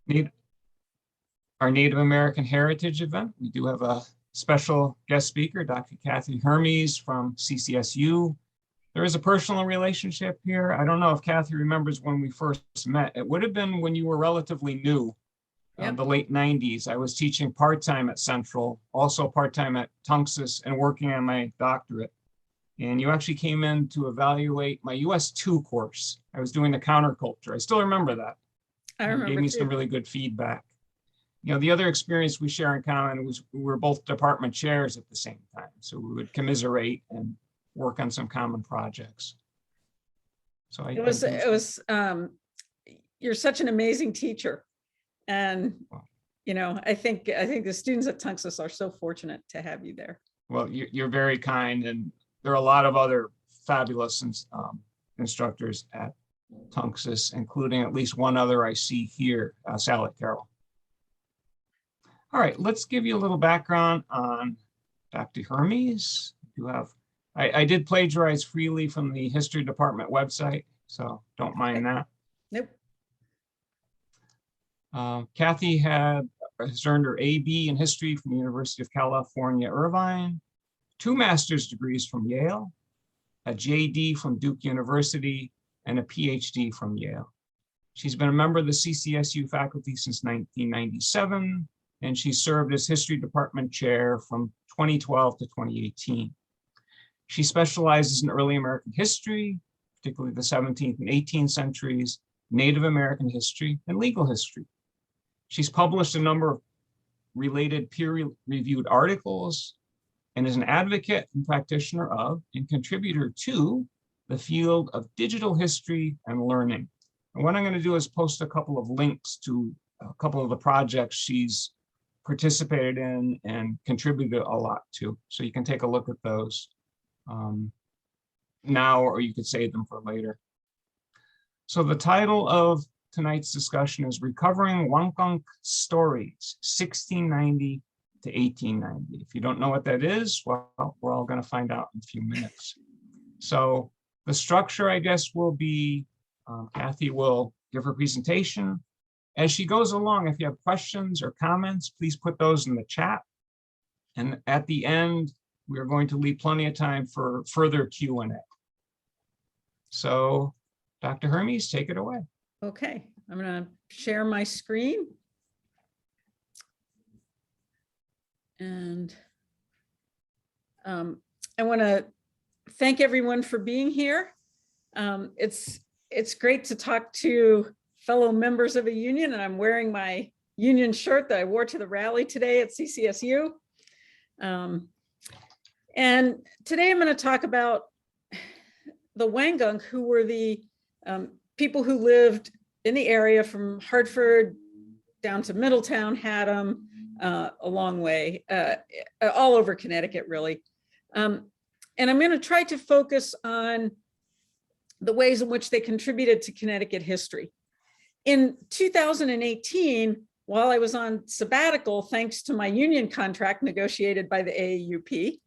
Native, our Native American Heritage event. We do have a special guest speaker, Dr. Katherine Hermes from CCSU. There is a personal relationship here. I don't know if Kathy remembers when we first met. It would have been when you were relatively new, the late 90s. I was teaching part-time at Central, also part-time at Tunxus, and working on my doctorate. And you actually came in to evaluate my US 2 course. I was doing the counterculture. I still remember that. I remember gave me too. some really good feedback. You know, the other experience we share in common was we were both department chairs at the same time. So we would commiserate and work on some common projects. So you're such an amazing teacher. And, you know, I think the students at Tunxus are so fortunate to have you there. Well, you're very kind. And there are a lot of other fabulous instructors at Tunxus, including at least one other I see here, Salad Carroll. All right, let's give you a little background on Dr. Hermes. I did plagiarize freely from the history department website, so don't mind that. Nope. Kathy has earned her AB in history from the University of California, Irvine, 2 master's degrees from Yale, a JD from Duke University, and a PhD from Yale. She's been a member of the CCSU faculty since 1997, and she served as history department chair from 2012 to 2018. She specializes in early American history, particularly the 17th and 18th centuries, Native American history, and legal history. She's published a number of related peer-reviewed articles and is an advocate and practitioner of and contributor to the field of digital history and learning. And what I'm going to do is post a couple of links to a couple of the projects she's participated in and contributed a lot to. So you can take a look at those now, or you could save them for later. So the title of tonight's discussion is Recovering Wangunk Stories, 1690 to 1890. If you don't know what that is, well, we're all going to find out in a few minutes. So the structure, I guess, will be Kathy will give her presentation. As she goes along, if you have questions or comments, please put those in the chat. And at the end, we are going to leave plenty of time for further Q&A. So Dr. Hermes, take it away. Okay, I'm going to share my screen. And I want to thank everyone for being here. It's great to talk to fellow members of a union, and I'm wearing my union shirt that I wore to the rally today at CCSU. And today I'm going to talk about the Wangunk, who were the people who lived in the area from Hartford down to Middletown, Haddam, a long way, all over Connecticut, really. And I'm going to try to focus on the ways in which they contributed to Connecticut history. In 2018, while I was on sabbatical, thanks to my union contract negotiated by the AAUP,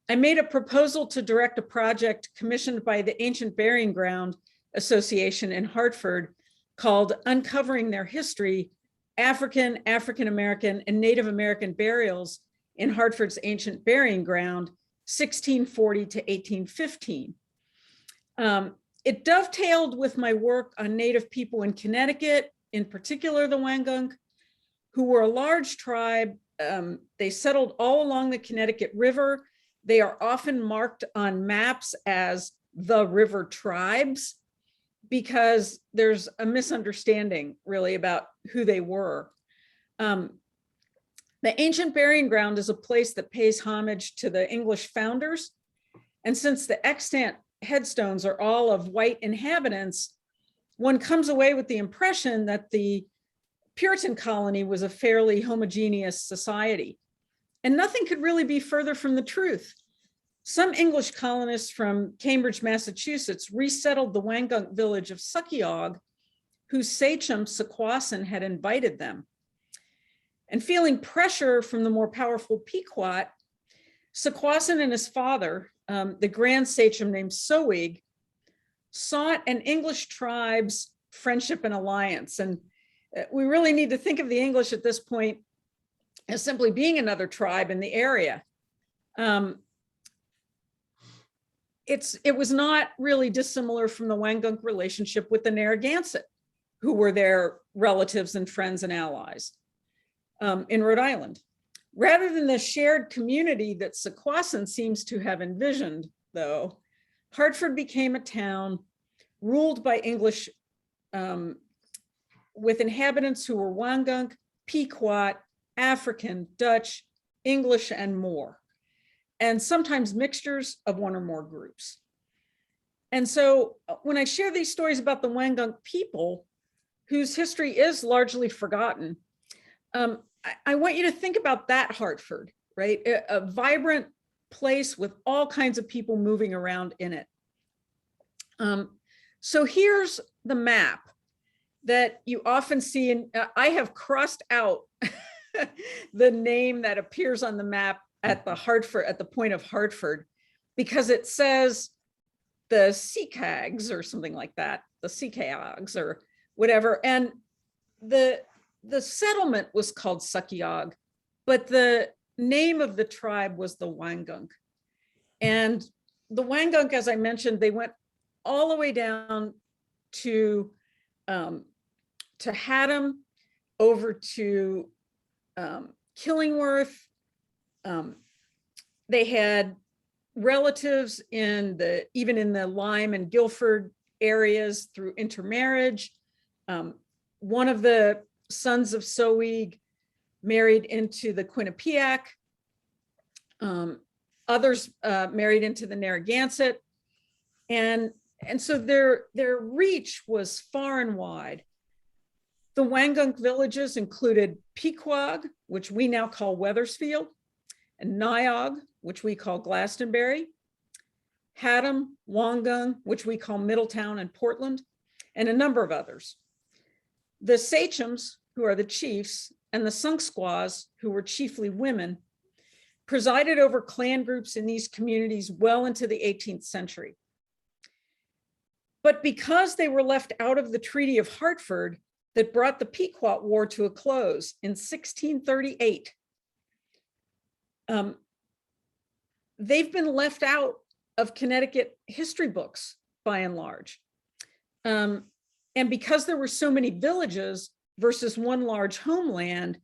I made a proposal to direct a project commissioned by the Ancient Burying Ground Association in Hartford called Uncovering Their History, African, African-American, and Native American Burials in Hartford's Ancient Burying Ground, 1640 to 1815. It dovetailed with my work on Native people in Connecticut, in particular the Wangunk, who were a large tribe. They settled all along the Connecticut River. They are often marked on maps as the river tribes because there's a misunderstanding really about who they were. The Ancient Burying Ground is a place that pays homage to the English founders. And since the extant headstones are all of white inhabitants, one comes away with the impression that the Puritan colony was a fairly homogeneous society. And nothing could really be further from the truth. Some English colonists from Cambridge, Massachusetts, resettled the Wangunk village of Suckiog, whose sachem Sequasin had invited them. And feeling pressure from the more powerful Pequot, Sequasin and his father, the grand sachem named Sowig, sought an English tribe's friendship and alliance. And we really need to think of the English at this point as simply being another tribe in the area. It was not really dissimilar from the Wangunk relationship with the Narragansett, who were their relatives and friends and allies in Rhode Island. Rather than the shared community that Sequasin seems to have envisioned, though, Hartford became a town ruled by English with inhabitants who were Wangunk, Pequot, African, Dutch, English, and more, and sometimes mixtures of one or more groups. And so when I share these stories about the Wangunk people, whose history is largely forgotten, I want you to think about that Hartford, right? A vibrant place with all kinds of people moving around in it. So here's the map that you often see, and I have crossed out the name that appears on the map at the Hartford, at the point of Hartford, because it says the Seacags or something like that, the Seacags or whatever. And the settlement was called Sukiog, but the name of the tribe was the Wangunk. And the Wangunk, as I mentioned, they went all the way down to Haddam, over to Killingworth. They had relatives even in the Lyme and Guilford areas through intermarriage. One of the sons of Soeg married into the Quinnipiac. Others married into the Narragansett. And so their reach was far and wide. The Wangunk villages included Pequog, which we now call Wethersfield, and Niog, which we call Glastonbury, Haddam, Wangunk, which we call Middletown and Portland, and a number of others. The sachems, who are the chiefs, and the sunk squaws, who were chiefly women, presided over clan groups in these communities well into the 18th century. But because they were left out of the Treaty of Hartford that brought the Pequot War to a close in 1638, they've been left out of Connecticut history books by and large. And because there were so many villages versus one large homeland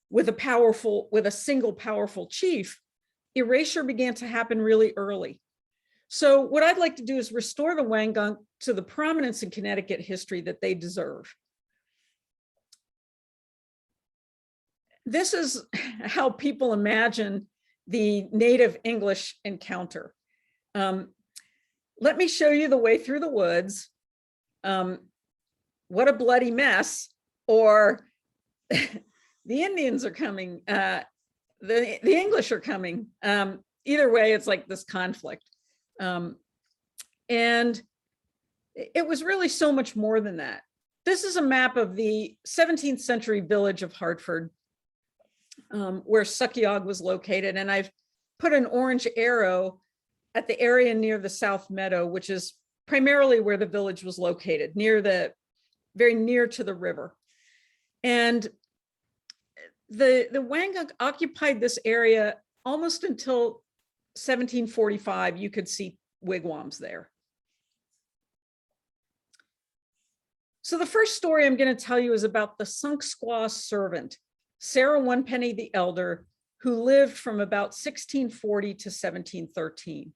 with a single powerful chief, erasure began to happen really early. So what I'd like to do is restore the Wangunk to the prominence in Connecticut history that they deserve. This is how people imagine the native English encounter. Let me show you the way through the woods. What a bloody mess, or the Indians are coming, the English are coming. Either way, it's like this conflict. And it was really so much more than that. This is a map of the 17th century village of Hartford, where Sukiog was located. And I've put an orange arrow at the area near the South Meadow, which is primarily where the village was located, very near to the river. And the Wangunk occupied this area almost until 1745. You could see wigwams there. So the first story I'm going to tell you is about the sunk squaw servant, Sarah One Penny the Elder, who lived from about 1640 to 1713.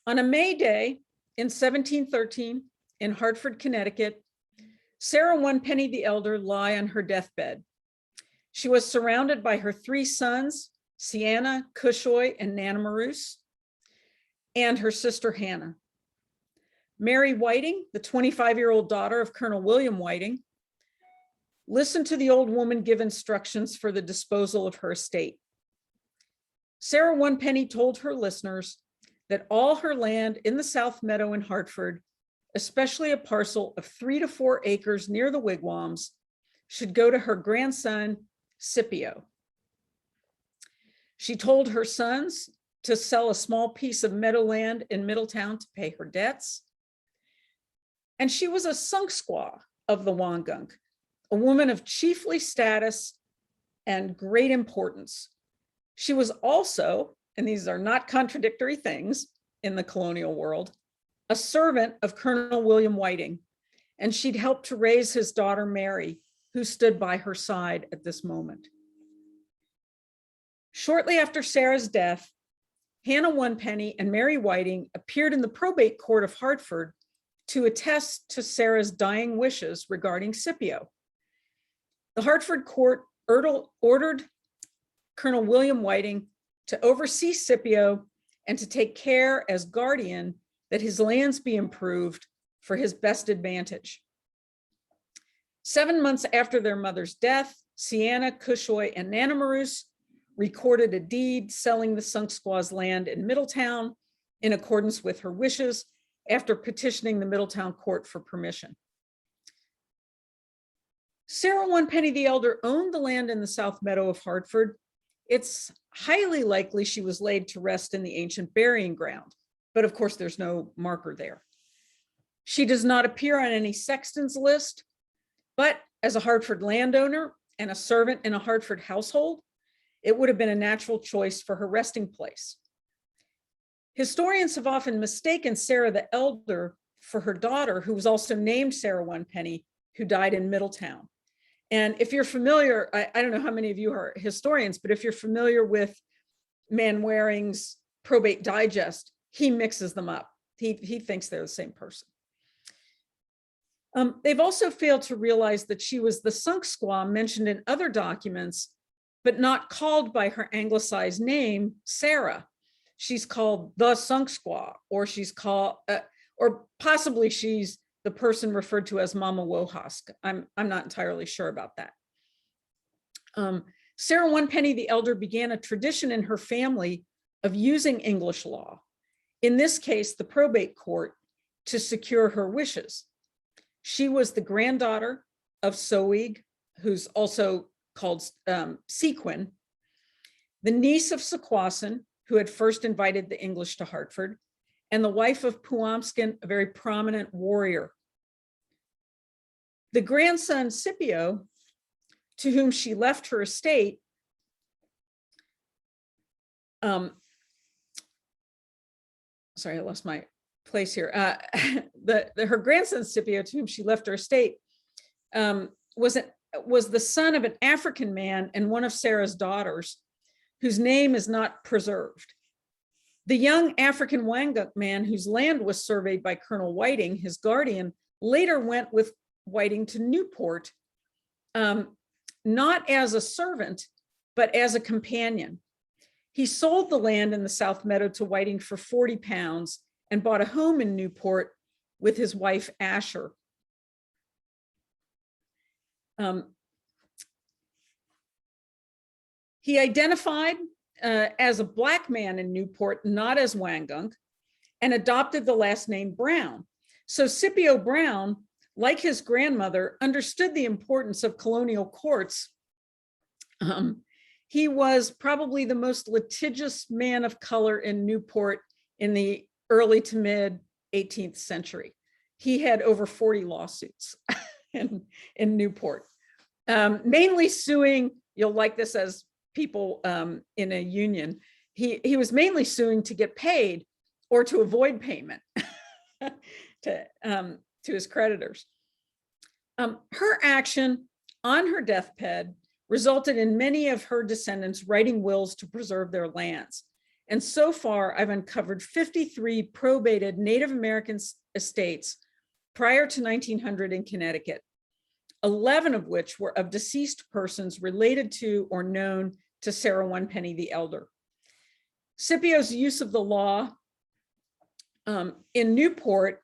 On a May day in 1713 in Hartford, Connecticut, Sarah One Penny the Elder lay on her deathbed. She was surrounded by her three sons, Sienna, Cushoy, and Nanamarus, and her sister Hannah. Mary Whiting, the 25-year-old daughter of Colonel William Whiting, listened to the old woman give instructions for the disposal of her estate. Sarah One Penny told her listeners that all her land in the South Meadow in Hartford, especially a parcel of 3 to 4 acres near the wigwams, should go to her grandson, Scipio. She told her sons to sell a small piece of meadowland in Middletown to pay her debts. And she was a sunk squaw of the Wangunk, a woman of chiefly status and great importance. She was also, and these are not contradictory things in the colonial world, a servant of Colonel William Whiting, and she'd helped to raise his daughter Mary, who stood by her side at this moment. Shortly after Sarah's death, Hannah Onepenny and Mary Whiting appeared in the probate court of Hartford to attest to Sarah's dying wishes regarding Scipio. The Hartford court ordered Colonel William Whiting to oversee Scipio and to take care as guardian that his lands be improved for his best advantage. 7 months after their mother's death, Sienna, Cushoy, and Nanamarus recorded a deed selling the Sunk Squaw's land in Middletown in accordance with her wishes after petitioning the Middletown court for permission. Sarah Onepenny the Elder owned the land in the South Meadow of Hartford. It's highly likely she was laid to rest in the ancient burying ground, but of course there's no marker there. She does not appear on any sexton's list, but as a Hartford landowner and a servant in a Hartford household, it would have been a natural choice for her resting place. Historians have often mistaken Sarah the Elder for her daughter, who was also named Sarah Onepenny, who died in Middletown. And if you're familiar, I don't know how many of you are historians, but if you're familiar with Manwaring's Probate Digest, he mixes them up. He thinks they're the same person. They've also failed to realize that she was the Sunk Squaw mentioned in other documents, but not called by her anglicized name, Sarah. She's called the Sunk Squaw, or she's called, or possibly she's the person referred to as Mama Wohask. I'm not entirely sure about that. Sarah Onepenny the Elder began a tradition in her family of using English law, in this case, the probate court, to secure her wishes. She was the granddaughter of Soig, who's also called Sequin, the niece of Sequasin, who had first invited the English to Hartford, and the wife of Puamskin, a very prominent warrior. The grandson Scipio, to whom she left her estate, sorry, I lost my place here. Her grandson Scipio, to whom she left her estate, was the son of an African man and one of Sarah's daughters, whose name is not preserved. The young African Wangunk man, whose land was surveyed by Colonel Whiting, his guardian, later went with Whiting to Newport, not as a servant, but as a companion. He sold the land in the South Meadow to Whiting for 40 pounds and bought a home in Newport with his wife, Asher. He identified as a Black man in Newport, not as Wangunk, and adopted the last name Brown. So Scipio Brown, like his grandmother, understood the importance of colonial courts. He was probably the most litigious man of color in Newport in the early to mid 18th century. He had over 40 lawsuits in Newport, mainly suing, you'll like this as people in a union, he was mainly suing to get paid or to avoid payment to his creditors. Her action on her deathbed resulted in many of her descendants writing wills to preserve their lands. And so far, I've uncovered 53 probated Native American estates prior to 1900 in Connecticut, 11 of which were of deceased persons related to or known to Sarah Onepenny the Elder. Scipio's use of the law in Newport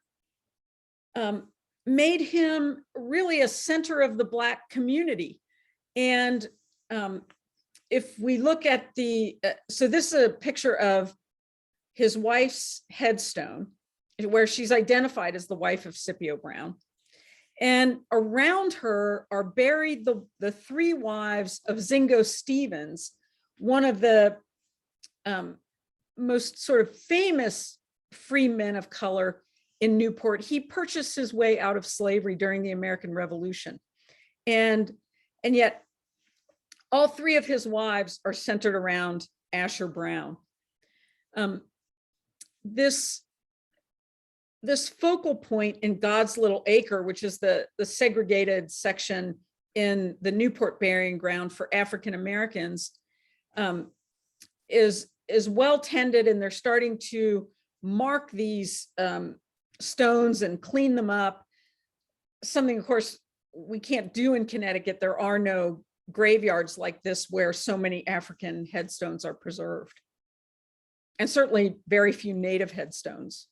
made him really a center of the Black community. And if we look at so this is a picture of his wife's headstone, where she's identified as the wife of Scipio Brown. And around her are buried the three wives of Zingo Stevens, one of the most sort of famous free men of color in Newport, he purchased his way out of slavery during the American Revolution. And yet all three of his wives are centered around Asher Brown. This focal point in God's Little Acre, which is the segregated section in the Newport burying ground for African Americans, is well tended, and they're starting to mark these stones and clean them up. Something, of course, we can't do in Connecticut. There are no graveyards like this where so many African headstones are preserved, and certainly very few Native headstones.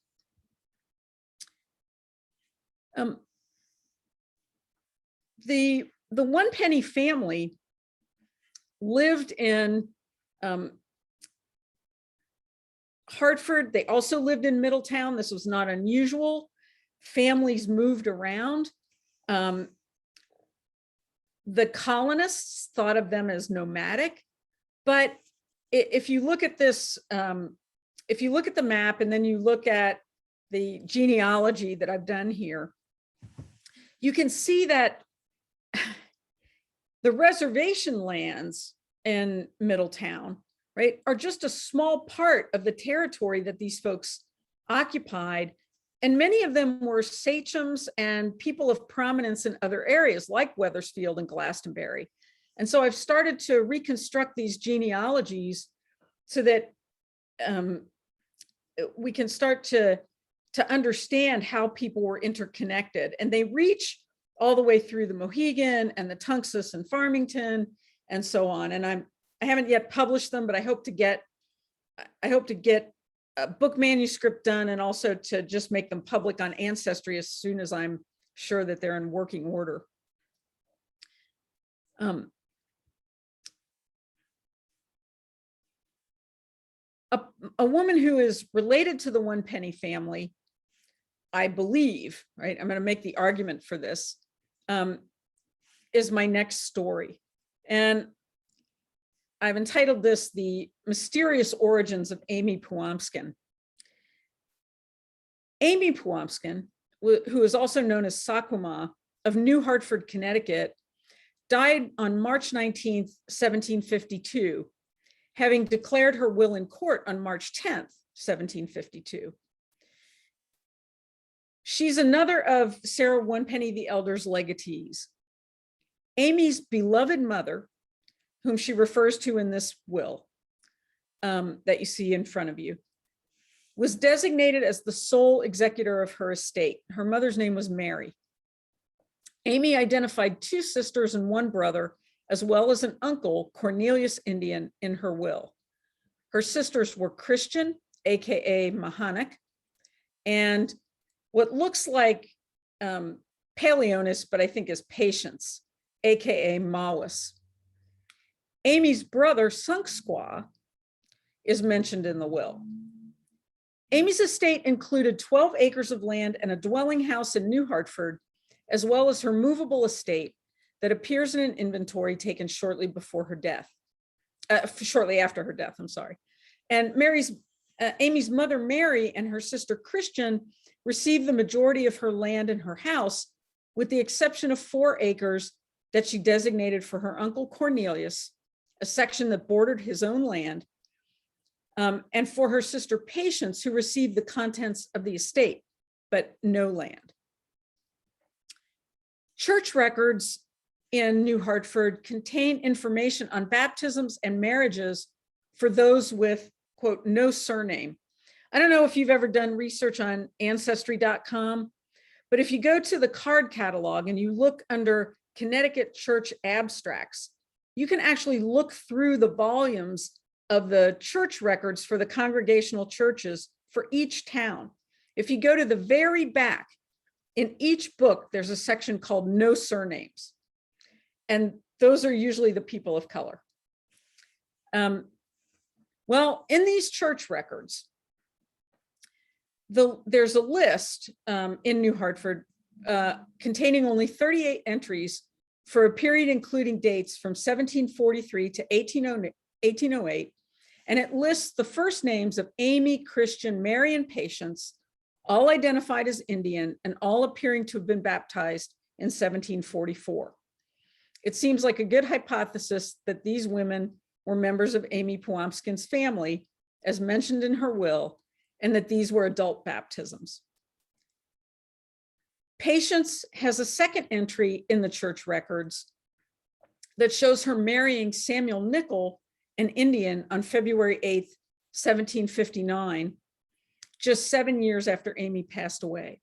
The One Penny family lived in Hartford. They also lived in Middletown. This was not unusual. Families moved around. The colonists thought of them as nomadic, but if you look at this, if you look at the map and then you look at the genealogy that I've done here, you can see that the reservation lands in Middletown, right, are just a small part of the territory that these folks occupied. And many of them were sachems and people of prominence in other areas like Wethersfield and Glastonbury. And so I've started to reconstruct these genealogies so that we can start to understand how people were interconnected. And they reach all the way through the Mohegan and the Tunxus and Farmington and so on. And I haven't yet published them, but I hope to get a book manuscript done, and also to just make them public on Ancestry as soon as I'm sure that they're in working order. A woman who is related to the One Penny family, I believe, right, I'm going to make the argument for this, is my next story. And I've entitled this The Mysterious Origins of Amy Puomskin. Amy Puomskin, who is also known as Sakuma, of New Hartford, Connecticut, died on March 19th, 1752, having declared her will in court on March 10th, 1752. She's another of Sarah One Penny the Elder's legatees. Amy's beloved mother, whom she refers to in this will that you see in front of you, was designated as the sole executor of her estate. Her mother's name was Mary. Amy identified 2 sisters and 1 brother, as well as an uncle, Cornelius Indian, in her will. Her sisters were Christian, AKA Mahonik, and what looks like Paleonis, but I think is Patience, AKA Mawis. Amy's brother, Sunk Squaw, is mentioned in the will. Amy's estate included 12 acres of land and a dwelling house in New Hartford, as well as her movable estate that appears in an inventory taken shortly before her death, shortly after her death, I'm sorry. And Amy's mother, Mary, and her sister, Christian, received the majority of her land and her house, with the exception of 4 acres that she designated for her uncle Cornelius, a section that bordered his own land, and for her sister Patience, who received the contents of the estate, but no land. Church records in New Hartford contain information on baptisms and marriages for those with, quote, no surname. I don't know if you've ever done research on Ancestry.com, but if you go to the card catalog and you look under Connecticut Church Abstracts, you can actually look through the volumes of the church records for the congregational churches for each town. If you go to the very back, in each book, there's a section called No Surnames. And those are usually the people of color. Well, in these church records, there's a list in New Hartford containing only 38 entries for a period including dates from 1743 to 1808, and it lists the first names of Amy, Christian, Mary, and Patience, all identified as Indian and all appearing to have been baptized in 1744. It seems like a good hypothesis that these women were members of Amy Puamskin's family, as mentioned in her will, and that these were adult baptisms. Patience has a second entry in the church records that shows her marrying Samuel Nickel, an Indian, on February 8th, 1759, just 7 years after Amy passed away.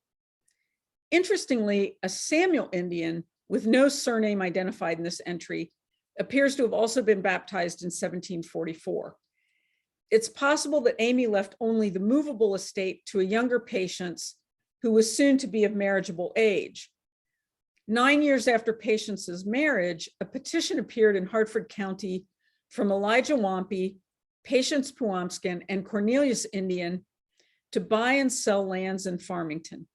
Interestingly, a Samuel Indian with no surname identified in this entry appears to have also been baptized in 1744. It's possible that Amy left only the movable estate to a younger Patience who was soon to be of marriageable age. 9 years after Patience's marriage, a petition appeared in Hartford County from Elijah Wampy, Patience Puamskin, and Cornelius Indian to buy and sell lands in Farmington.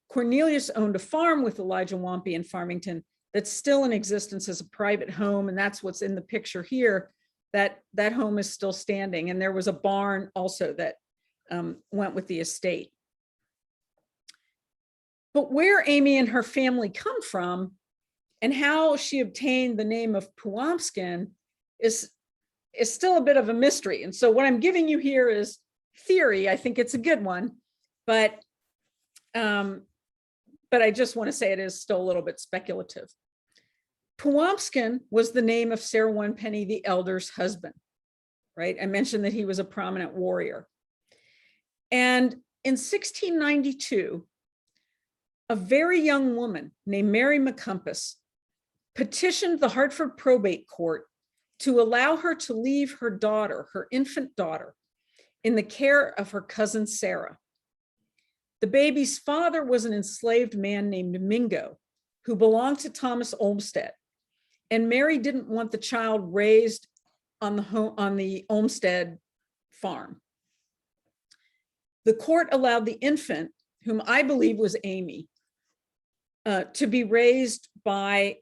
Cornelius owned a farm with Elijah Wampy in Farmington that's still in existence as a private home, and that's what's in the picture here. That home is still standing, and there was a barn also that went with the estate. But where Amy and her family come from and how she obtained the name of Puamskin is still a bit of a mystery. And so what I'm giving you here is theory. I think it's a good one, but I just want to say it is still a little bit speculative. Puamskin was the name of Sarah Onepenny the Elder's husband, right? I mentioned that he was a prominent warrior. And in 1692, a very young woman named Mary McCompass petitioned the Hartford probate court to allow her to leave her daughter, her infant daughter, in the care of her cousin Sarah. The baby's father was an enslaved man named Mingo, who belonged to Thomas Olmsted, and Mary didn't want the child raised on the Olmsted farm. The court allowed the infant, whom I believe was Amy, to be raised by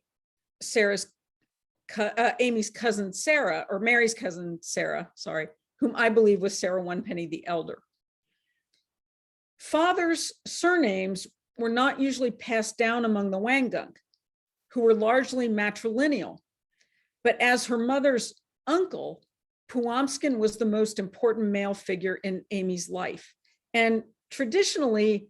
Amy's cousin Sarah, or Mary's cousin Sarah, sorry, whom I believe was Sarah Onepenny the Elder. Fathers' surnames were not usually passed down among the Wangunk, who were largely matrilineal, but as her mother's uncle, Puamskin was the most important male figure in Amy's life. And traditionally,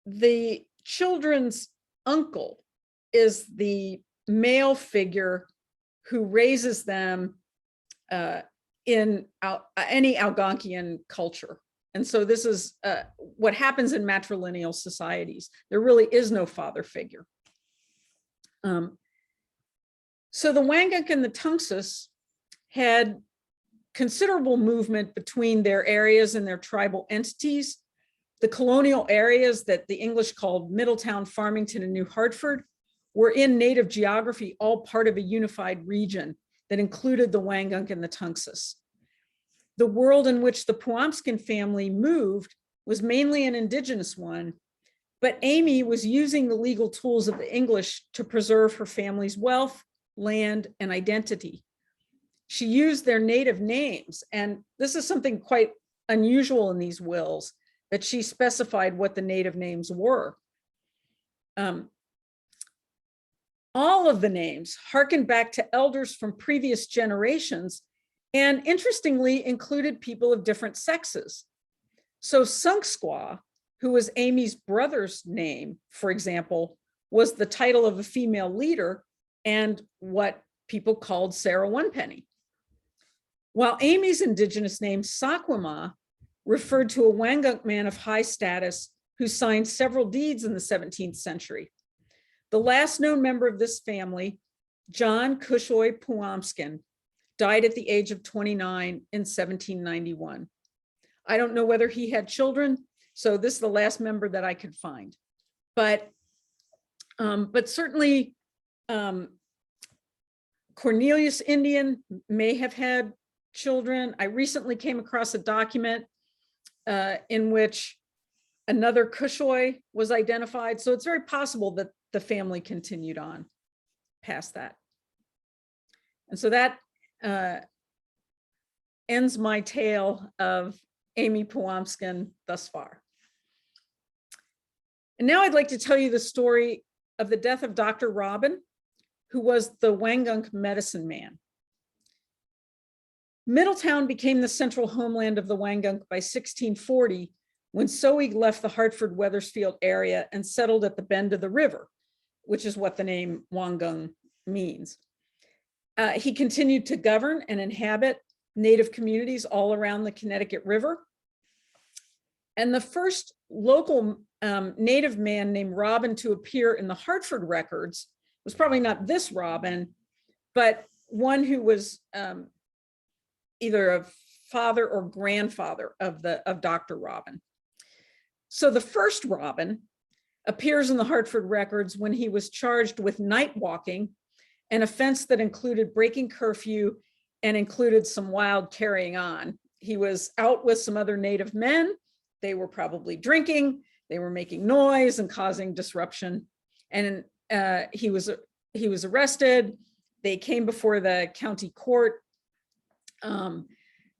the children's uncle is the male figure who raises them in any Algonquian culture. And so this is what happens in matrilineal societies. There really is no father figure. So the Wangunk and the Tungus had considerable movement between their areas and their tribal entities. The colonial areas that the English called Middletown, Farmington, and New Hartford were in native geography, all part of a unified region that included the Wangunk and the Tungus. The world in which the Puamskin family moved was mainly an indigenous one, but Amy was using the legal tools of the English to preserve her family's wealth, land, and identity. She used their native names, and this is something quite unusual in these wills, that she specified what the native names were. All of the names harken back to elders from previous generations, and interestingly included people of different sexes. So Sunksqua, who was Amy's brother's name, for example, was the title of a female leader and what people called Sarah Onepenny. While Amy's indigenous name, Saquima, referred to a Wangunk man of high status who signed several deeds in the 17th century. The last known member of this family, John Cushoy Puamskin, died at the age of 29 in 1791. I don't know whether he had children, so this is the last member that I could find. But certainly Cornelius Indian may have had children. I recently came across a document in which another Cushoy was identified. So it's very possible that the family continued on past that. And so that ends my tale of Amy Powamskin thus far. And now I'd like to tell you the story of the death of Dr. Robin, who was the Wangunk medicine man. Middletown became the central homeland of the Wangunk by 1640, when Soeg left the Hartford-Wethersfield area and settled at the bend of the river, which is what the name Wangunk means. He continued to govern and inhabit native communities all around the Connecticut River. And the first local native man named Robin to appear in the Hartford records was probably not this Robin, but one who was either a father or grandfather of Dr. Robin. So the first Robin appears in the Hartford records when he was charged with night walking, an offense that included breaking curfew and included some wild carrying on. He was out with some other native men. They were probably drinking. They were making noise and causing disruption. And he was arrested. They came before the county court,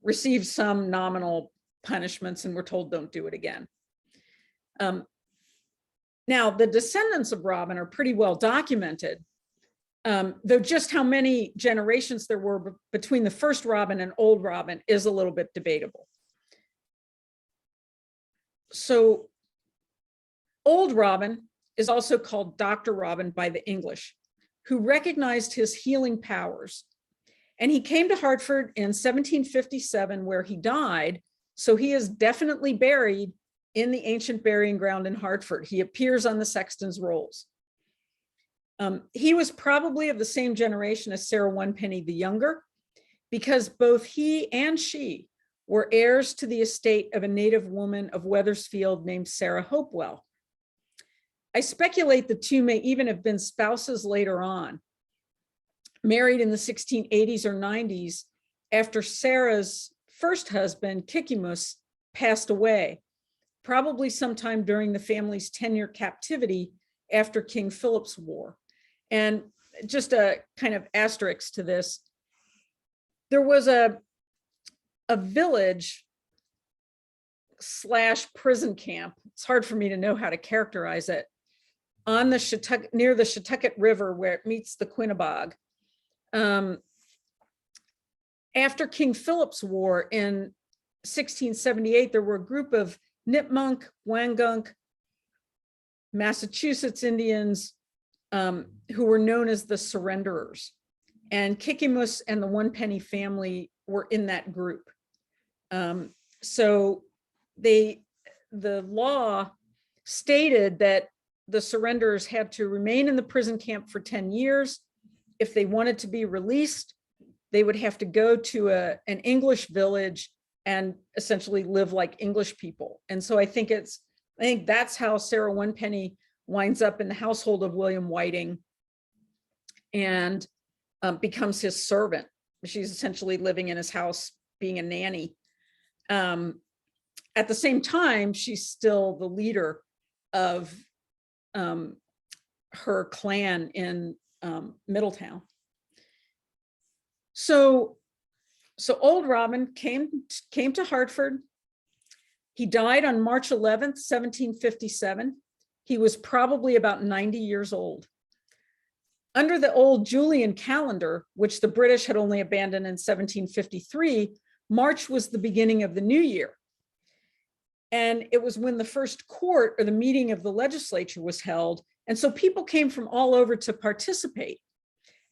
received some nominal punishments, and were told don't do it again. Now, the descendants of Robin are pretty well documented, though just how many generations there were between the first Robin and old Robin is a little bit debatable. So old Robin is also called Dr. Robin by the English, who recognized his healing powers. And he came to Hartford in 1757, where he died. So he is definitely buried in the ancient burying ground in Hartford. He appears on the sexton's rolls. He was probably of the same generation as Sarah Onepenny the Younger, because both he and she were heirs to the estate of a native woman of Wethersfield named Sarah Hopewell. I speculate the two may even have been spouses later on, married in the 1680s or 90s after Sarah's first husband, Kikimus, passed away, probably sometime during the family's 10-year captivity after King Philip's War. And just a kind of asterisk to this, there was a village / prison camp. It's hard for me to know how to characterize it, on the near the Shetucket River, where it meets the Quinnebog. After King Philip's War in 1678, there were a group of Nipmunk, Wangunk, Massachusetts Indians who were known as the Surrenderers. And Kikimus and the Onepenny family were in that group. So the law stated that the surrenderers had to remain in the prison camp for 10 years. If they wanted to be released, they would have to go to an English village and essentially live like English people. And so I think that's how Sarah Onepenny winds up in the household of William Whiting and becomes his servant. She's essentially living in his house, being a nanny. At the same time, she's still the leader of her clan in Middletown. So old Robin came to Hartford. He died on March 11th, 1757. He was probably about 90 years old. Under the old Julian calendar, which the British had only abandoned in 1753, March was the beginning of the new year. And it was when the first court or the meeting of the legislature was held. And so people came from all over to participate.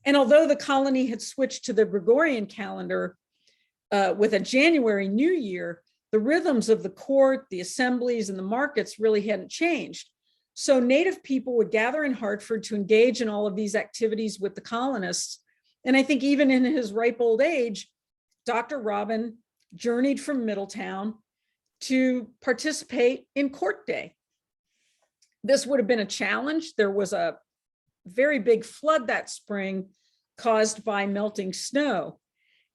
And although the colony had switched to the Gregorian calendar with a January New Year, the rhythms of the court, the assemblies, and the markets really hadn't changed. So native people would gather in Hartford to engage in all of these activities with the colonists. And I think even in his ripe old age, Dr. Robin journeyed from Middletown to participate in court day. This would have been a challenge. There was a very big flood that spring caused by melting snow.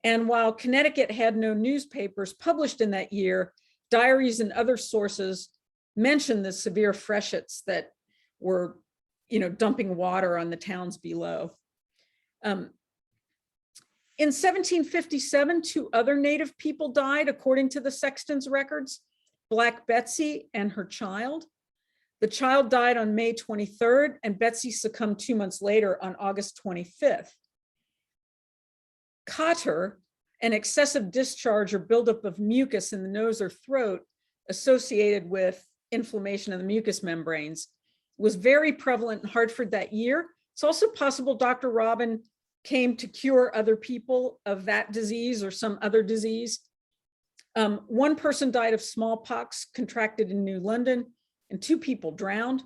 And while Connecticut had no newspapers published in that year, diaries and other sources mentioned the severe freshets that were, dumping water on the towns below. In 1757, two other Native people died, according to the sexton's records, Black Betsy and her child. The child died on May 23rd, and Betsy succumbed 2 months later on August 25th. Catarrh, an excessive discharge or buildup of mucus in the nose or throat associated with inflammation of the mucous membranes, was very prevalent in Hartford that year. It's also possible Dr. Robin came to cure other people of that disease or some other disease. One person died of smallpox contracted in New London, and 2 people drowned.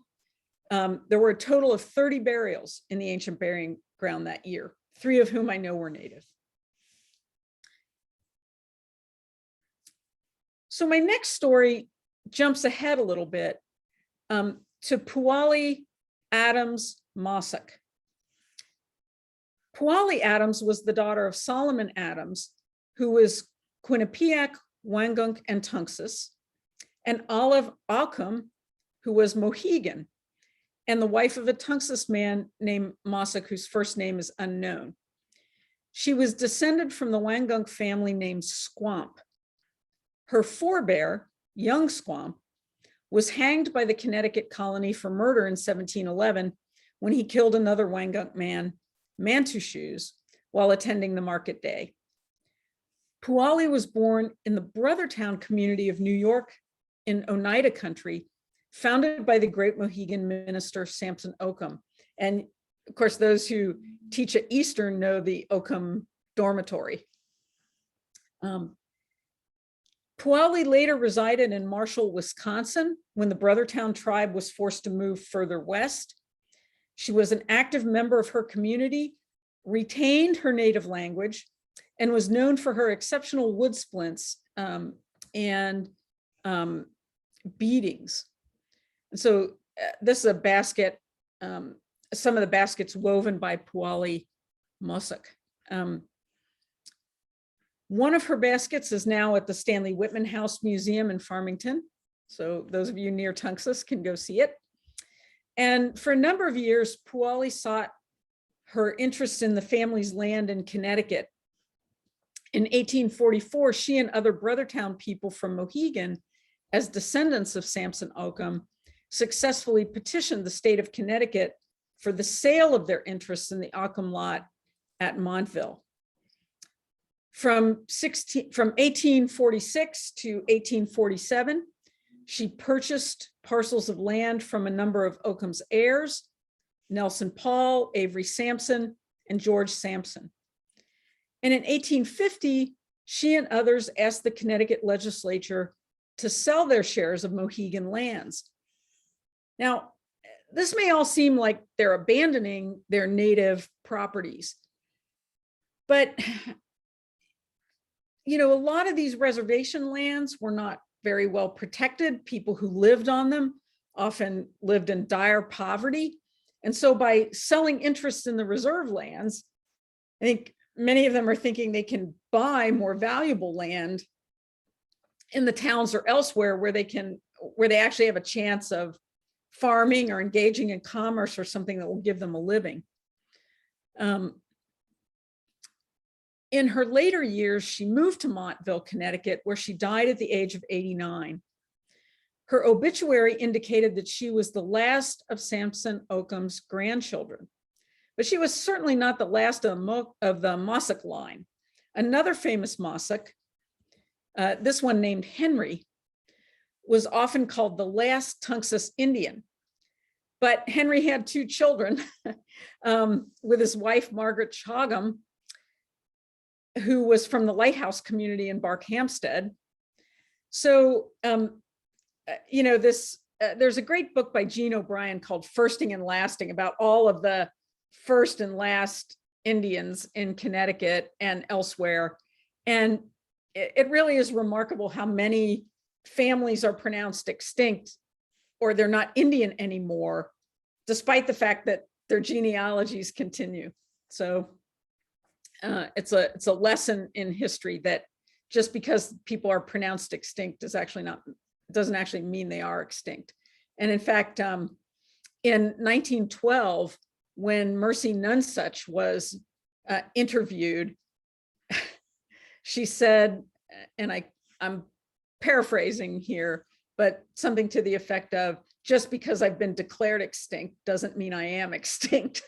There were a total of 30 burials in the ancient burying ground that year, 3 of whom I know were Native. So my next story jumps ahead a little bit to Puali Adams Mossack. Puali Adams was the daughter of Solomon Adams, who was Quinnipiac, Wangunk, and Tunxus, and Olive Alcombe, who was Mohegan, and the wife of a Tunxus man named Mossack, whose first name is unknown. She was descended from the Wangunk family named Squamp. Her forebear, young Squamp, was hanged by the Connecticut colony for murder in 1711 when he killed another Wangunk man, Mantushus, while attending the market day. Puali was born in the Brothertown community of New York in Oneida country, founded by the great Mohegan minister Samson Occom. And of course, those who teach at Eastern know the Occom dormitory. Puali later resided in Marshall, Wisconsin, when the Brothertown tribe was forced to move further west. She was an active member of her community, retained her native language, and was known for her exceptional wood splints and beadings. And so this is a basket, some of the baskets woven by Puali Mossack. One of her baskets is now at the Stanley Whitman House Museum in Farmington. So those of you near Tunxus can go see it. And for a number of years, Puali sought her interest in the family's land in Connecticut. In 1844, she and other Brothertown people from Mohegan, as descendants of Samson Occom, successfully petitioned the state of Connecticut for the sale of their interests in the Occom lot at Montville. From 1846 to 1847, she purchased parcels of land from a number of Occom's heirs, Nelson Paul, Avery Sampson, and George Sampson. And in 1850, she and others asked the Connecticut legislature to sell their shares of Mohegan lands. Now, this may all seem like they're abandoning their native properties, but a lot of these reservation lands were not very well protected. People who lived on them often lived in dire poverty. And so by selling interests in the reserve lands, I think many of them are thinking they can buy more valuable land in the towns or elsewhere where they actually have a chance of farming or engaging in commerce or something that will give them a living. In her later years, she moved to Montville, Connecticut, where she died at the age of 89. Her obituary indicated that she was the last of Samson Occom's grandchildren, but she was certainly not the last of the Mossack line. Another famous Mossack, this one named Henry, was often called the last Tunxus Indian. But Henry had 2 children with his wife, Margaret Chatham, who was from the Lighthouse community in Barkhamsted. So, there's a great book by Gene O'Brien called Firsting and Lasting about all of the first and last Indians in Connecticut and elsewhere. And it really is remarkable how many families are pronounced extinct or they're not Indian anymore, despite the fact that their genealogies continue. So it's a lesson in history that just because people are pronounced extinct doesn't actually mean they are extinct. And in fact, in 1912, when Mercy Nunsuch was interviewed, She said, and I'm paraphrasing here, but something to the effect of, just because I've been declared extinct doesn't mean I am extinct.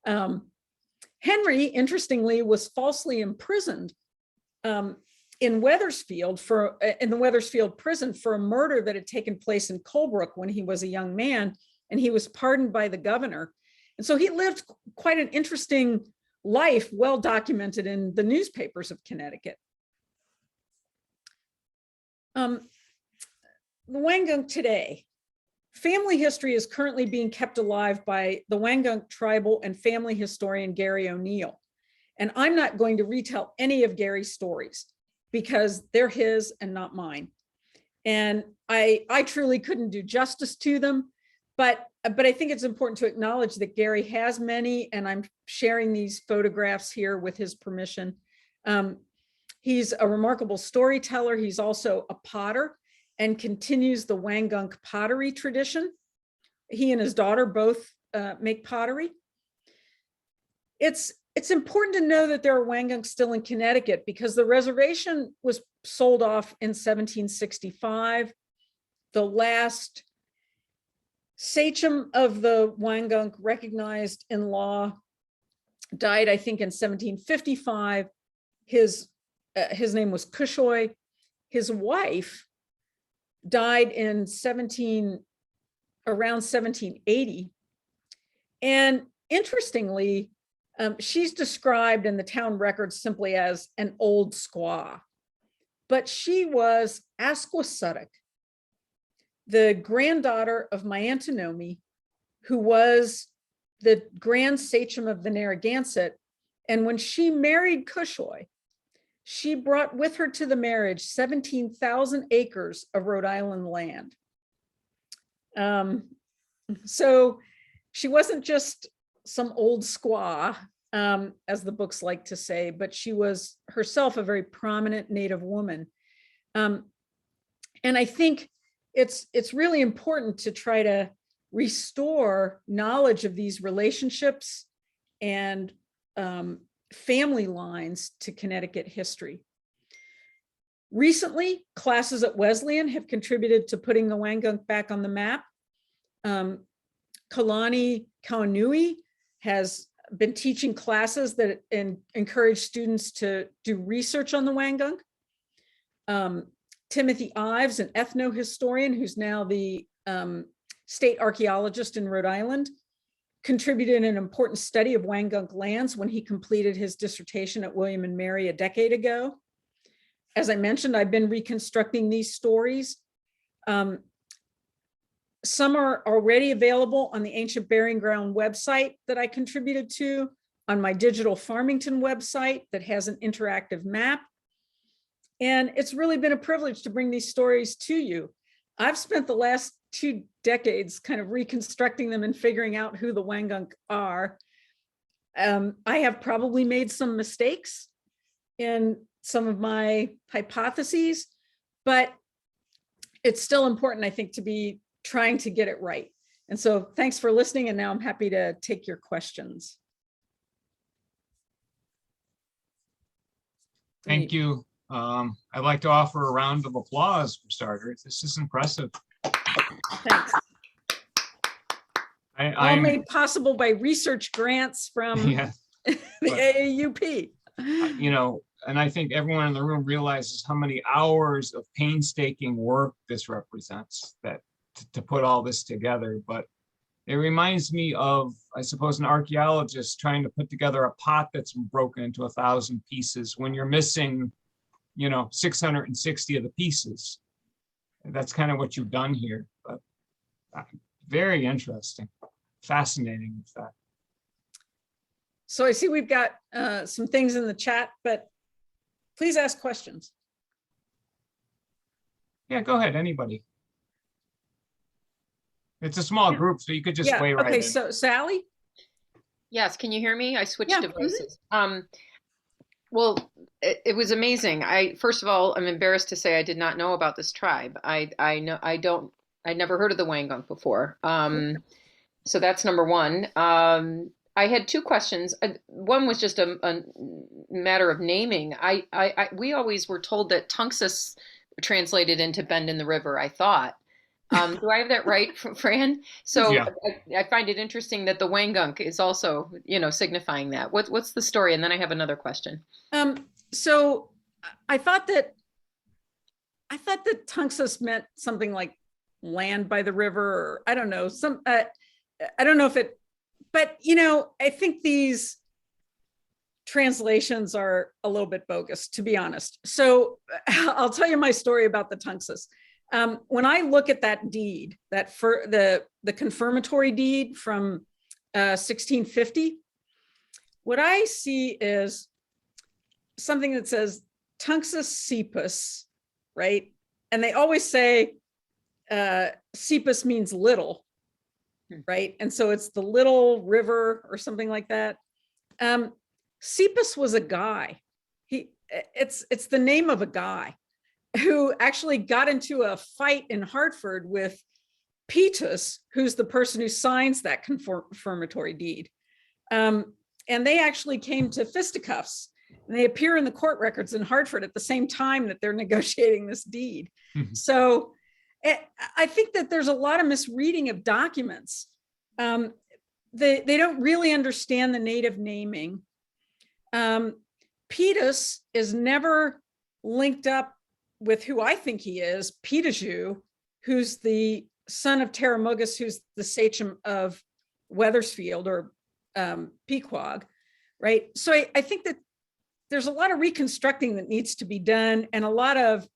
Henry, interestingly, was falsely imprisoned in the Wethersfield prison for a murder that had taken place in Colebrook when he was a young man, and he was pardoned by the governor. And so he lived quite an interesting life, well documented in the newspapers of Connecticut. The Wangunk today. Family history is currently being kept alive by the Wangunk tribal and family historian Gary O'Neill. And I'm not going to retell any of Gary's stories because they're his and not mine. And I truly couldn't do justice to them, but I think it's important to acknowledge that Gary has many, and I'm sharing these photographs here with his permission. He's a remarkable storyteller. He's also a potter and continues the Wangunk pottery tradition. He and his daughter both make pottery. It's important to know that there are Wangunks still in Connecticut because the reservation was sold off in 1765. The last sachem of the Wangunk recognized in law died, I think, in 1755. His name was Cushoy. His wife died in around 1780. And interestingly, she's described in the town records simply as an old squaw, but she was Asquasuttock, the granddaughter of my Aunt Nomi, who was the grand sachem of the Narragansett. And when she married Cushoy, she brought with her to the marriage 17,000 acres of Rhode Island land. So she wasn't just some old squaw, as the books like to say, but she was herself a very prominent Native woman. And I think it's really important to try to restore knowledge of these relationships and family lines to Connecticut history. Recently, classes at Wesleyan have contributed to putting the Wangunk back on the map. Kalani Kaunui has been teaching classes that encourage students to do research on the Wangunk. Timothy Ives, an ethnohistorian who's now the state archaeologist in Rhode Island, contributed an important study of Wangunk lands when he completed his dissertation at William and Mary a decade ago. As I mentioned, I've been reconstructing these stories. Some are already available on the Ancient Burying Ground website that I contributed to, on my Digital Farmington website that has an interactive map. And it's really been a privilege to bring these stories to you. I've spent the last 2 decades kind of reconstructing them and figuring out who the Wangunk are. I have probably made some mistakes in some of my hypotheses, but it's still important, I think, to be trying to get it right. And so thanks for listening. And now I'm happy to take your questions. Thank you. I'd like to offer a round of applause for starters. This is impressive. Thanks. All made possible by research grants from yeah, the AAUP. You know, and I think everyone in the room realizes how many hours of painstaking work this represents, that to put all this together. But it reminds me of, I suppose, an archaeologist trying to put together a pot that's been broken into 1,000 pieces when you're missing, you know, 660 of the pieces. And that's kind of what you've done here. But very interesting, fascinating, in fact. So I see we've got some things in the chat, but please ask questions. Yeah, go ahead, anybody. It's a small group, so you could just weigh right in. Okay, so Sally? Yes, can you hear me? I switched devices. Well, it was amazing. First of all, I'm embarrassed to say I did not know about this tribe. I never heard of the Wangunk before. So that's number one. I had two questions. One was just a matter of naming. We always were told that Tunxus translated into bend in the river, I thought. Do I have that right, Fran? So Yeah. I find it interesting that the Wangunk is also, signifying that. What's the story? And then I have another question. So I thought that Tunxus meant something like land by the river, or I don't know, I don't know if it, but I think these translations are a little bit bogus, to be honest. So I'll tell you my story about the Tunxus. When I look at that deed, that for the confirmatory deed from 1650, what I see is something that says Tunxus Cepus, right? And they always say Cepus means little, right? And so it's the little river or something like that. Cepus was a guy. It's the name of a guy who actually got into a fight in Hartford with Petus, who's the person who signs that confirmatory deed. And they actually came to fisticuffs, and they appear in the court records in Hartford at the same time that they're negotiating this deed. So I think that there's a lot of misreading of documents. They don't really understand the native naming. Petus is never linked up with who I think he is, Petiju, who's the son of Taramogus, who's the sachem of Wethersfield or Pequog, right? So I think that there's a lot of reconstructing that needs to be done, and a lot of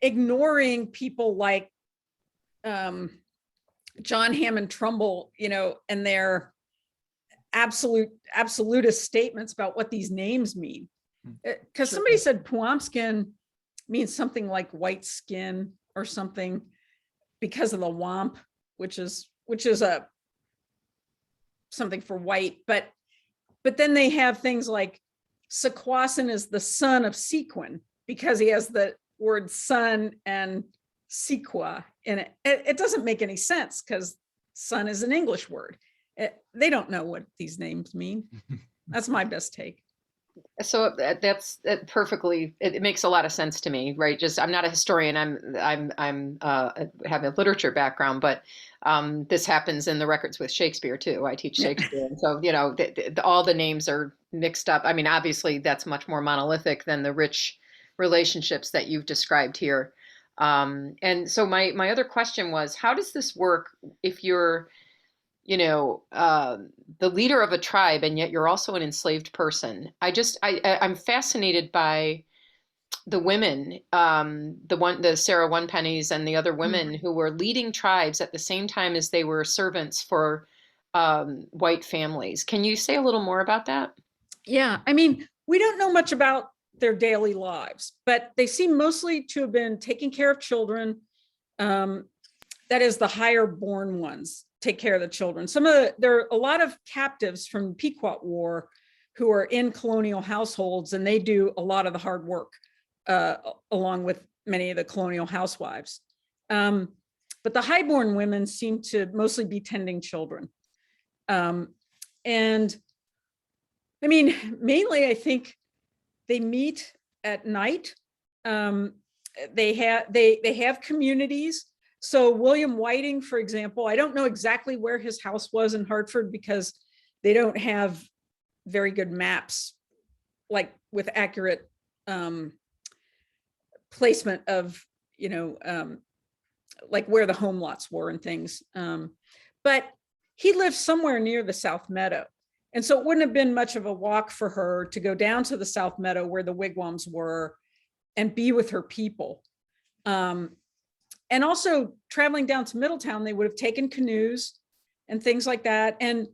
ignoring people like John Hammond Trumbull, and their absolutist statements about what these names mean. Because somebody said Puamskin means something like white skin or something because of the wamp, which is a something for white, but then they have things like Sequasin is the son of Sequin because he has the word son and Sequa in it. It doesn't make any sense because son is an English word. They don't know what these names mean. That's my best take. So that's perfectly. It makes a lot of sense to me, right? Just I'm not a historian. I'm have a literature background, but this happens in the records with Shakespeare too. I teach Shakespeare, and so all the names are mixed up. I mean, obviously that's much more monolithic than the rich relationships that you've described here. And so my other question was, how does this work if you're the leader of a tribe, and yet you're also an enslaved person? I'm fascinated by the women, the Sarah One Pennies and the other women who were leading tribes at the same time as they were servants for white families. Can you say a little more about that? Yeah, I mean, we don't know much about their daily lives, but they seem mostly to have been taking care of children. That is, the higher born ones take care of the children. There are a lot of captives from the Pequot War who are in colonial households, and they do a lot of the hard work along with many of the colonial housewives. But the highborn women seem to mostly be tending children. And I mean, mainly I think they meet at night. They have communities. So William Whiting, for example, I don't know exactly where his house was in Hartford because they don't have very good maps, like with accurate placement of, like where the home lots were and things. But he lived somewhere near the South Meadow. And so it wouldn't have been much of a walk for her to go down to the South Meadow where the wigwams were and be with her people. And also traveling down to Middletown, they would have taken canoes and things like that. And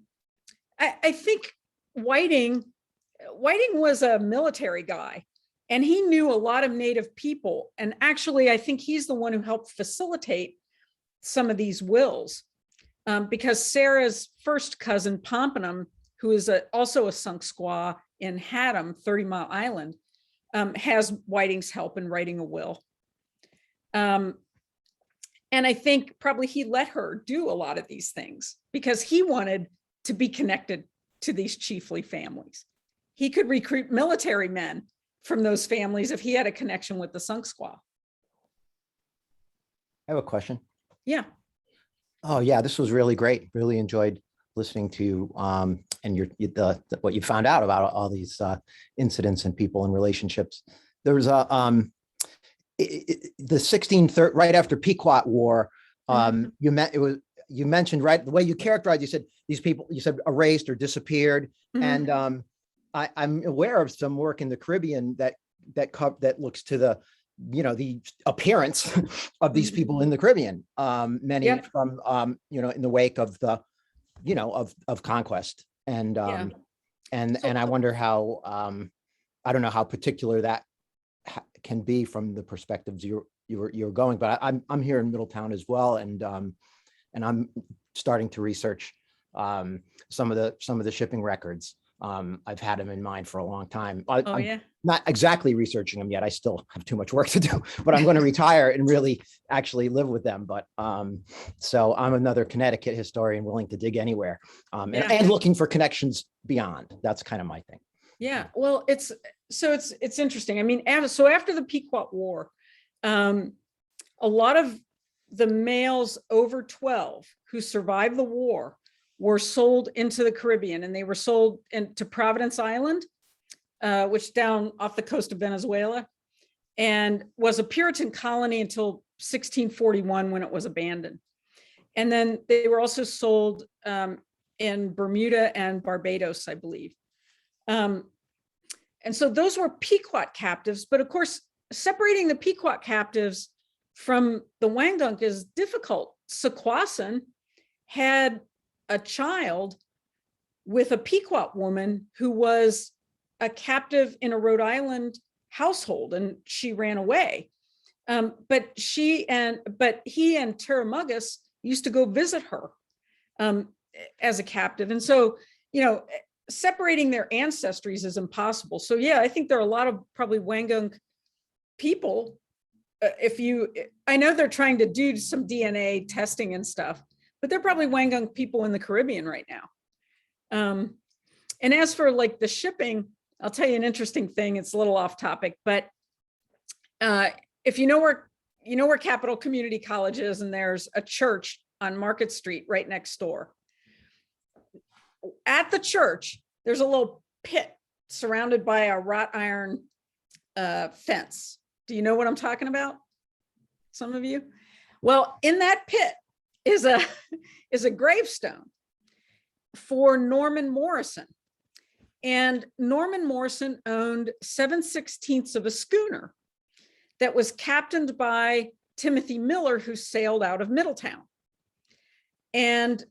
I think Whiting was a military guy, and he knew a lot of Native people. And actually, I think he's the one who helped facilitate some of these wills, because Sarah's first cousin, Pompano, who is also a sunk squaw in Haddam, 30 Mile Island, has Whiting's help in writing a will. And I think probably he let her do a lot of these things because he wanted to be connected to these chiefly families. He could recruit military men from those families if he had a connection with the Sunk Squaw. I have a question. Yeah. Oh yeah, this was really great. Really enjoyed listening to and what you found out about all these incidents and people and relationships. There was a the 1630 right after Pequot War. You mentioned, right, the way you characterized, you said these people, you said erased or disappeared, and I'm aware of some work in the Caribbean that looks to the the appearance of these people in the Caribbean. Many from in the wake of the of conquest, and I wonder how I don't know how particular that can be from the perspectives you're going, but I'm here in Middletown as well, and I'm starting to research some of the shipping records. I've had them in mind for a long time. I'm not exactly researching them yet. I still have too much work to do, but I'm going to retire and really actually live with them. But so I'm another Connecticut historian willing to dig anywhere, and looking for connections beyond. That's kind of my thing. Yeah, well, it's interesting. I mean, after the Pequot War, a lot of the males over 12 who survived the war were sold into the Caribbean, and they were sold into Providence Island, which down off the coast of Venezuela, and was a Puritan colony until 1641 when it was abandoned. And then they were also sold in Bermuda and Barbados, I believe. And so those were Pequot captives, but of course, separating the Pequot captives from the Wangunk is difficult. Sequasin had a child with a Pequot woman who was a captive in a Rhode Island household, and she ran away. But he and Terramuggus used to go visit her as a captive. And so, separating their ancestries is impossible. So yeah, I think there are a lot of probably Wangunk people. I know they're trying to do some DNA testing and stuff, but they're probably Wangunk people in the Caribbean right now. And as for like the shipping, I'll tell you an interesting thing. It's a little off topic, but if you know where Capital Community College is, and there's a church on Market Street right next door. At the church, there's a little pit surrounded by a wrought iron fence. Do you know what I'm talking about? Some of you? Well, in that pit is a gravestone for Norman Morrison. And Norman Morrison owned 7/16 of a schooner that was captained by Timothy Miller, who sailed out of Middletown. And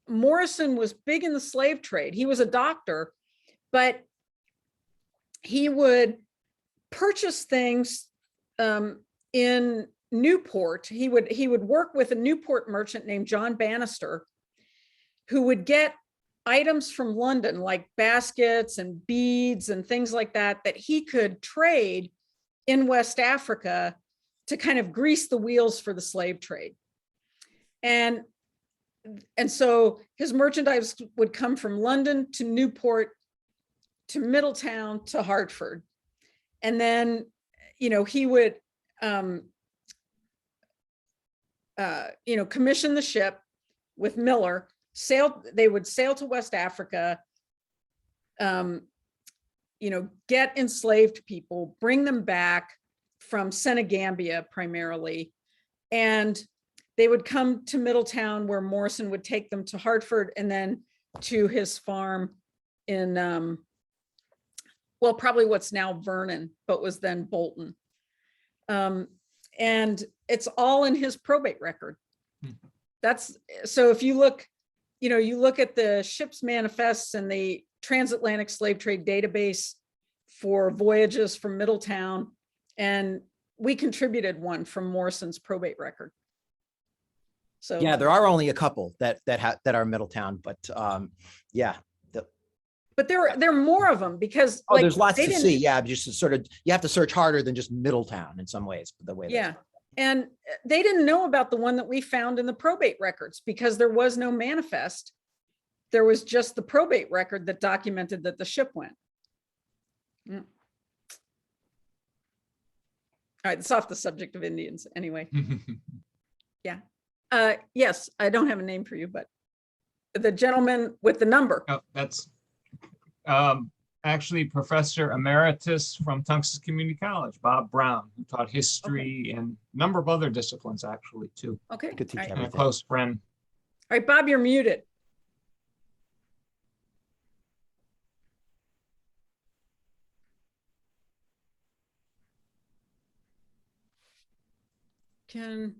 Morrison was big in the slave trade. He was a doctor, but he would purchase things in Newport. He would work with a Newport merchant named John Bannister, who would get items from London, like baskets and beads and things like that, that he could trade in West Africa to kind of grease the wheels for the slave trade. And so his merchandise would come from London to Newport to Middletown to Hartford. And then, he would, commission the ship with Miller, they would sail to West Africa, get enslaved people, bring them back from Senegambia primarily, and they would come to Middletown, where Morrison would take them to Hartford and then to his farm in, probably what's now Vernon, but was then Bolton. And it's all in his probate record. So if you look, you look at the ship's manifests and the transatlantic slave trade database for voyages from Middletown, and we contributed one from Morrison's probate record. So yeah, there are only a couple that are Middletown, but yeah. But there are more of them because there's lots to see. Yeah, just sort of, you have to search harder than just Middletown in some ways. The way. Yeah, and they didn't know about the one that we found in the probate records because there was no manifest there was just the probate record that documented that the ship went. Mm. All right, it's off the subject of Indians anyway. Yes, I don't have a name for you, but the gentleman with the number. Oh, that's actually Professor Emeritus from Tungus Community College, Bob Brown, who taught history and a number of other disciplines actually too. Okay. Could teach All right. And a everything. close friend. All right, Bob, you're muted. Can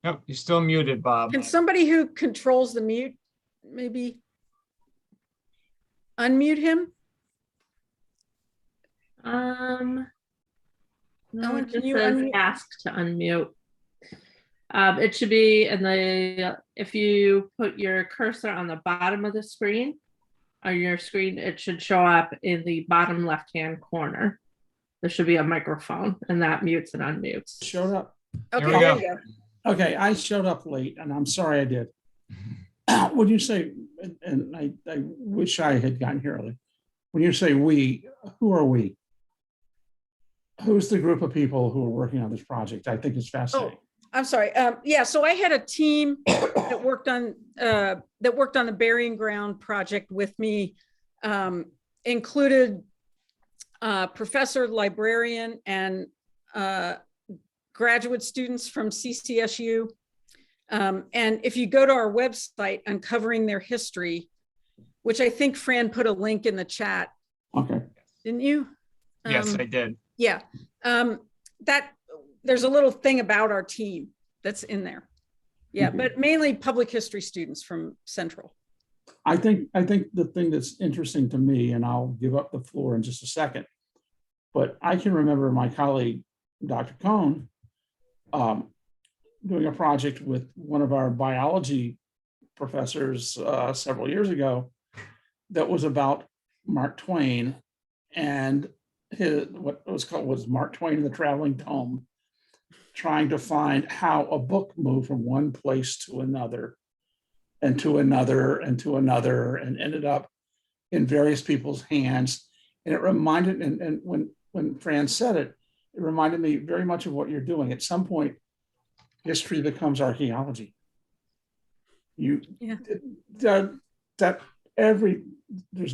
Yep, you're still muted, Bob. somebody who controls the mute maybe unmute him? No, Ellen, it can just you says unmute? ask to unmute. It should be in the, if you put your cursor on the bottom of the screen, on your screen, it should show up in the bottom left-hand corner. There should be a microphone and that mutes and unmutes. Showed up. Okay, we there go. you go. Okay, I showed up late and I'm sorry I did. When you say, and I wish I had gotten here early. When you say we, who are we? Who's the group of people who are working on this project? I think it's fascinating. I'm sorry. Yeah, so I had a team that worked on the burying ground project with me, included professor, librarian, and graduate students from CCSU. And if you go to our website, Uncovering Their History, which I think Fran put a link in the chat, Okay, didn't you? Yes, I did. Yeah, that there's a little thing about our team that's in there. Yeah, Mhm. but mainly public history students from Central. I think the thing that's interesting to me, and I'll give up the floor in just a second, but I can remember my colleague, Dr. Cohn, doing a project with one of our biology professors several years ago that was about Mark Twain and what was Mark Twain and the Traveling Tome, trying to find how a book moved from one place to another and to another and to another and ended up in various people's hands. And it reminded, and when Fran said it, it reminded me very much of what you're doing. At some point, history becomes archaeology. There's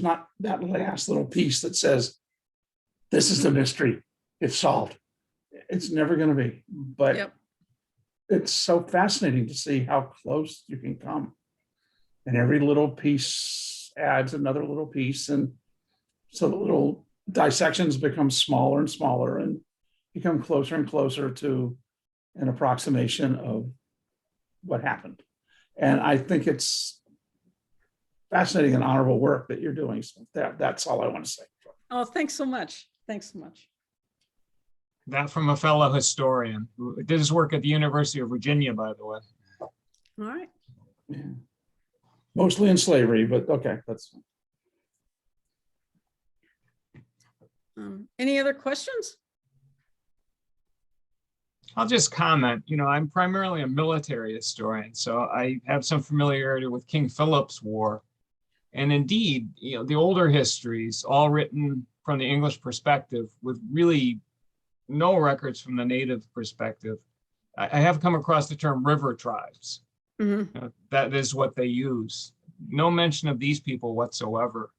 not that last little piece that says, this is the mystery, it's solved. It's never going to be, but Yep. it's so fascinating to see how close you can come. And every little piece adds another little piece. And so the little dissections become smaller and smaller and become closer and closer to an approximation of what happened. And I think it's fascinating and honorable work that you're doing. So that's all I want to say. Oh, thanks so much. Thanks so much. That from a fellow historian who did his work at the University of Virginia, by the way. All right. Yeah. Mostly in slavery, but okay, that's. Any other questions? I'll just comment, I'm primarily a military historian, so I have some familiarity with King Philip's War. And indeed, the older histories, all written from the English perspective with really no records from the native perspective. I have come across the term river tribes. Mm-hmm. That is what they use. No mention of these people whatsoever.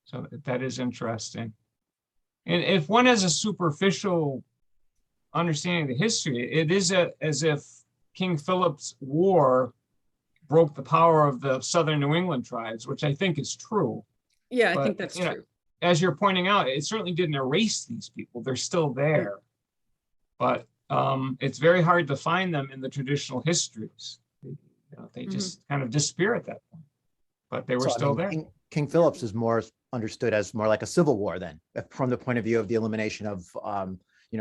So that is interesting. And if one has a superficial understanding of the history, it is as if King Philip's War broke the power of the Southern New England tribes, which I think is true. Yeah, I But, think that's true. As you're pointing out, it certainly didn't erase these people. They're still there. But it's very hard to find them in the traditional histories. They just kind of disappear at that point. But they were So, I still mean, there. King Philip's is more understood as more like a civil war then, from the point of view of the elimination of,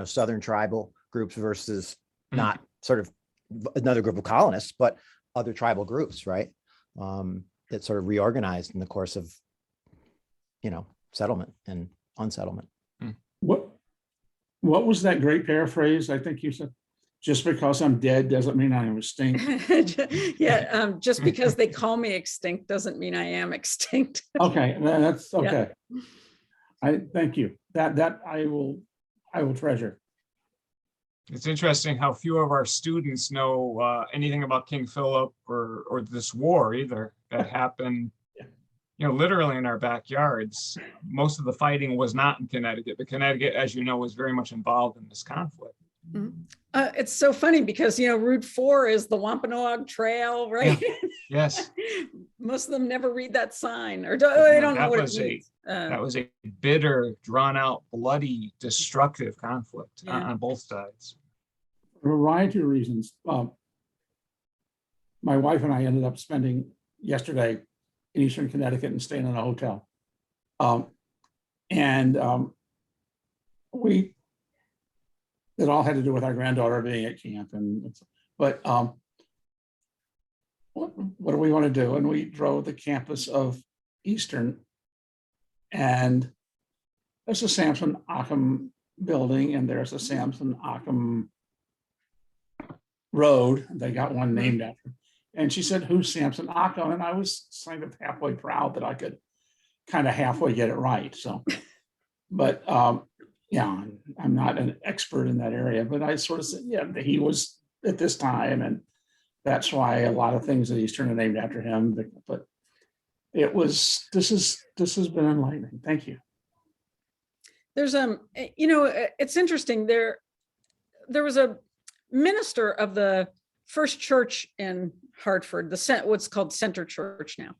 Southern tribal groups versus not sort of another group of colonists, but other tribal groups, right? That sort of reorganized in the course of, settlement and unsettlement. What was that great paraphrase? I think you said, just because I'm dead doesn't mean I'm extinct. Yeah, just because they call me extinct doesn't mean I am extinct. Okay, that's Yeah. okay. I thank you. That I will treasure. It's interesting how few of our students know anything about King Philip or this war either that happened, literally in our backyards. Most of the fighting was not in Connecticut, but Connecticut, as you know, was very much involved in this conflict. It's so funny because, Route 4 is the Wampanoag Trail, right? Yes. Most of them never read that sign or they don't know what it means. That was a bitter, drawn out, bloody, destructive conflict Yeah. on both sides. For a variety of reasons. My wife and I ended up spending yesterday in Eastern Connecticut and staying in a hotel. It all had to do with our granddaughter being at camp. But what do we want to do? And we drove the campus of Eastern, and there's a Samson Occam building, and there's a Samson Occam road. They got one named after him. And she said, "Who's Samson Occam?" And I was kind of halfway proud that I could kind of halfway get it right. So, but yeah, I'm not an expert in that area, but I sort of said, yeah, he was at this time, and that's why a lot of things at Eastern are named after him. But this has been enlightening. Thank you. There's it's interesting. There was a minister of the First Church in Hartford, what's called Center Church now,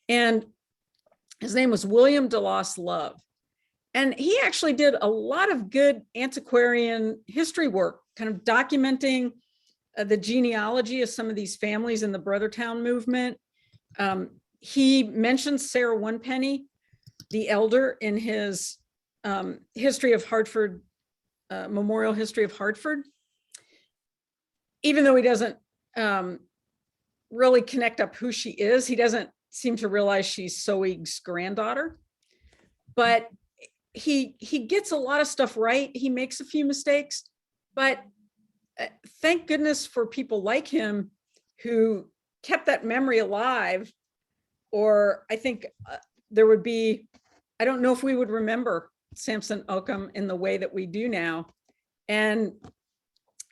and his name was William DeLoss Love. And he actually did a lot of good antiquarian history work, kind of documenting the genealogy of some of these families in the Brothertown movement. He mentioned Sarah Onepenny, the elder, in his history of Hartford, memorial history of Hartford. Even though he doesn't really connect up who she is, he doesn't seem to realize she's Soig's granddaughter. But he gets a lot of stuff right. He makes a few mistakes, but thank goodness for people like him who kept that memory alive. Or I think there would be, I don't know if we would remember Samson Occam in the way that we do now. And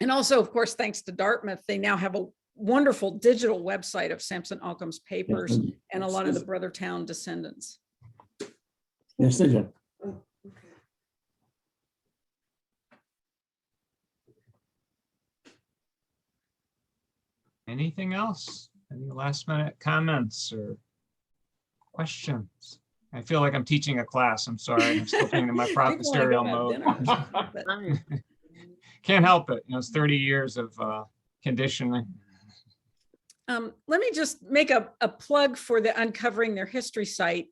also, of course, thanks to Dartmouth, they now have a wonderful digital website of Samson Occam's papers and a lot of the Brothertown descendants. Yes, they do. Anything else? Any last minute comments or questions? I feel like I'm teaching a class. I'm sorry. I'm still being in my professorial mode. Can't help it. It's 30 years of conditioning. Let me just make a plug for the Uncovering Their History site.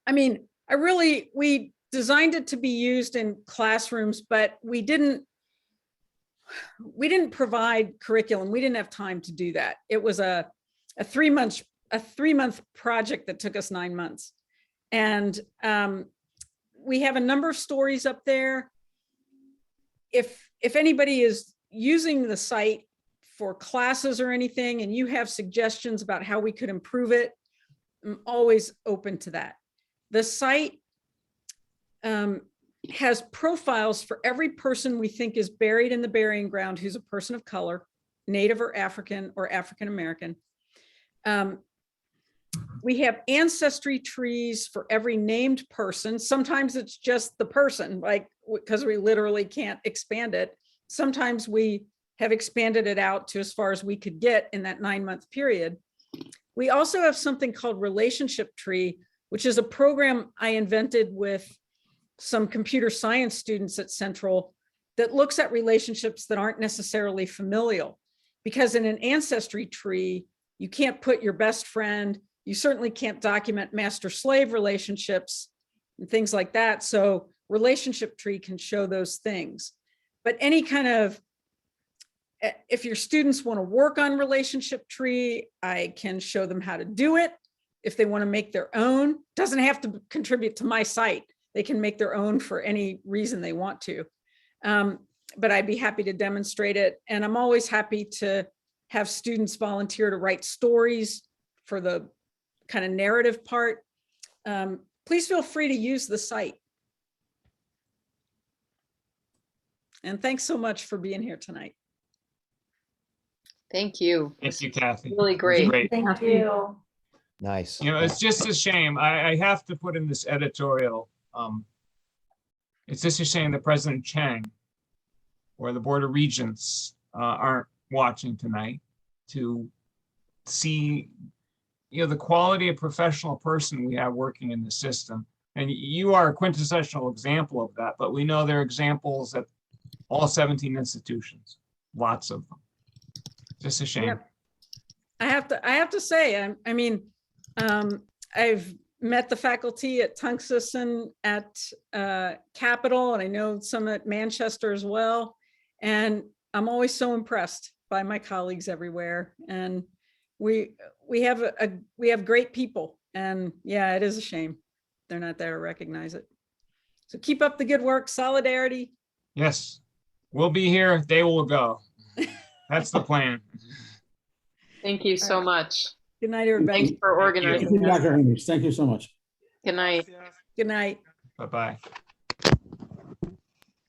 We designed it to be used in classrooms, but we didn't provide curriculum. We didn't have time to do that. It was a 3-month project that took us 9 months. And we have a number of stories up there. If anybody is using the site for classes or anything, and you have suggestions about how we could improve it, I'm always open to that. The site has profiles for every person we think is buried in the burying ground who's a person of color, Native or African American. We have ancestry trees for every named person. Sometimes it's just the person, because we literally can't expand it. Sometimes we have expanded it out to as far as we could get in that 9-month period. We also have something called Relationship Tree, which is a program I invented with some computer science students at Central that looks at relationships that aren't necessarily familial. Because in an ancestry tree, you can't put your best friend, you certainly can't document master-slave relationships and things like that. So Relationship Tree can show those things. But any kind of, if your students want to work on Relationship Tree, I can show them how to do it. If they want to make their own, doesn't have to contribute to my site. They can make their own for any reason they want to. but I'd be happy to demonstrate it. And I'm always happy to have students volunteer to write stories for the kind of narrative part. Please feel free to use the site. And thanks so much for being here tonight. Thank you. Thank you, Kathy. Really It was great. great. Thank you. Nice. You know, it's just a shame. I have to put in this editorial. It's just a shame that President Chang or the Board of Regents aren't watching tonight to see, you know, the quality of professional person we have working in the system. And you are a quintessential example of that, but we know there are examples at all 17 institutions, lots of them. Just a shame. Yep. I have to say, I mean, I've met the faculty at Tungus and at Capitol, and I know some at Manchester as well. And I'm always so impressed by my colleagues everywhere. And we have great people. And yeah, it is a shame they're not there to recognize it. So keep up the good work, solidarity. Yes, we'll be here. They will go. That's the plan. Thank you so much. Good night, everybody. Thanks for Thank organizing you, this. Dr. Hermes. Thank you so much. Good night. Good night. Bye-bye.